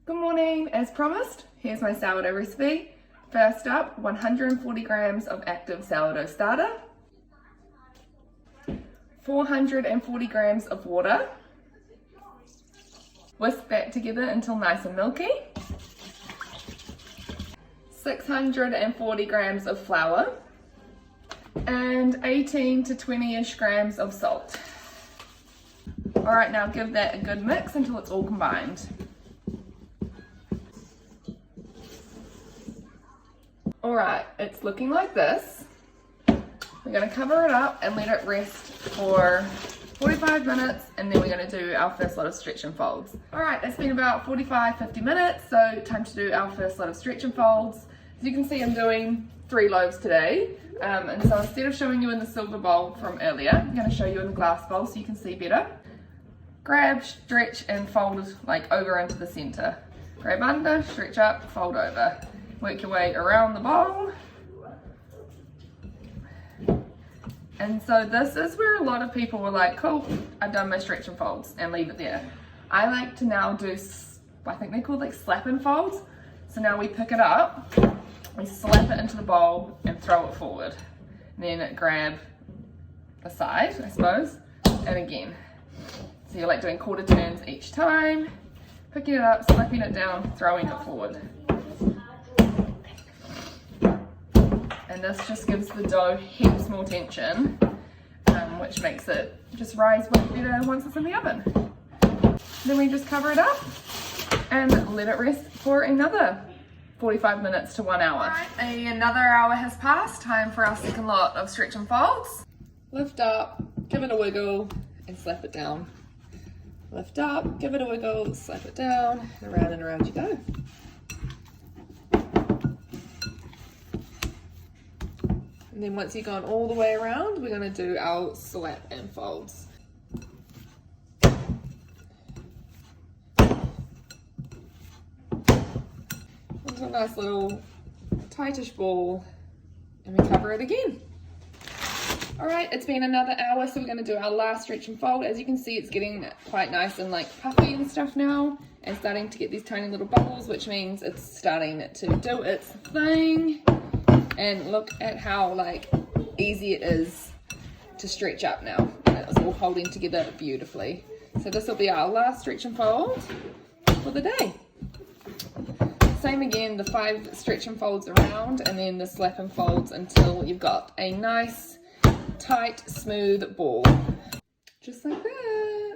Good morning, as promised, here's my sourdough recipe. First up, 140 grams of active sourdough starter, 440 grams of water, whisk that together until nice and milky, 640 grams of flour, and 18 to 20-ish grams of salt. Alright, now give that a good mix until it's all combined. Alright, it's looking like this. We're going to cover it up and let it rest for 45 minutes, and then we're going to do our first lot of stretch and folds. Alright, it's been about 45-50 minutes, so time to do our first lot of stretch and folds. As you can see, I'm doing 3 loaves today, and so instead of showing you in the silver bowl from earlier, I'm going to show you in the glass bowl so you can see better. Grab, stretch and fold like over into the center. Grab under, stretch up, fold over. Work your way around the bowl. And so this is where a lot of people were like, cool, I've done my stretch and folds, and leave it there. I like to now do, I think they're called like slap and folds. So now we pick it up, we slap it into the bowl and throw it forward. And then grab the side, I suppose, and again. So you're like doing quarter turns each time, picking it up, slapping it down, throwing it forward. And this just gives the dough heaps more tension, which makes it just rise way better once it's in the oven. Then we just cover it up and let it rest for another 45 minutes to 1 hour. Right, another hour has passed, time for our second lot of stretch and folds. Lift up, give it a wiggle, and slap it down. Lift up, give it a wiggle, slap it down, and around you go. And then once you've gone all the way around, we're going to do our slap and folds. Into a nice little tightish ball, and we cover it again. Alright, it's been another hour, so we're going to do our last stretch and fold. As you can see, it's getting quite nice and like puffy and stuff now, and starting to get these tiny little bubbles, which means it's starting to do its thing. And look at how like easy it is to stretch up now. And it's all holding together beautifully. So this will be our last stretch and fold for the day. Same again, the 5 stretch and folds around, and then the slap and folds until you've got a nice, tight, smooth ball. Just like that.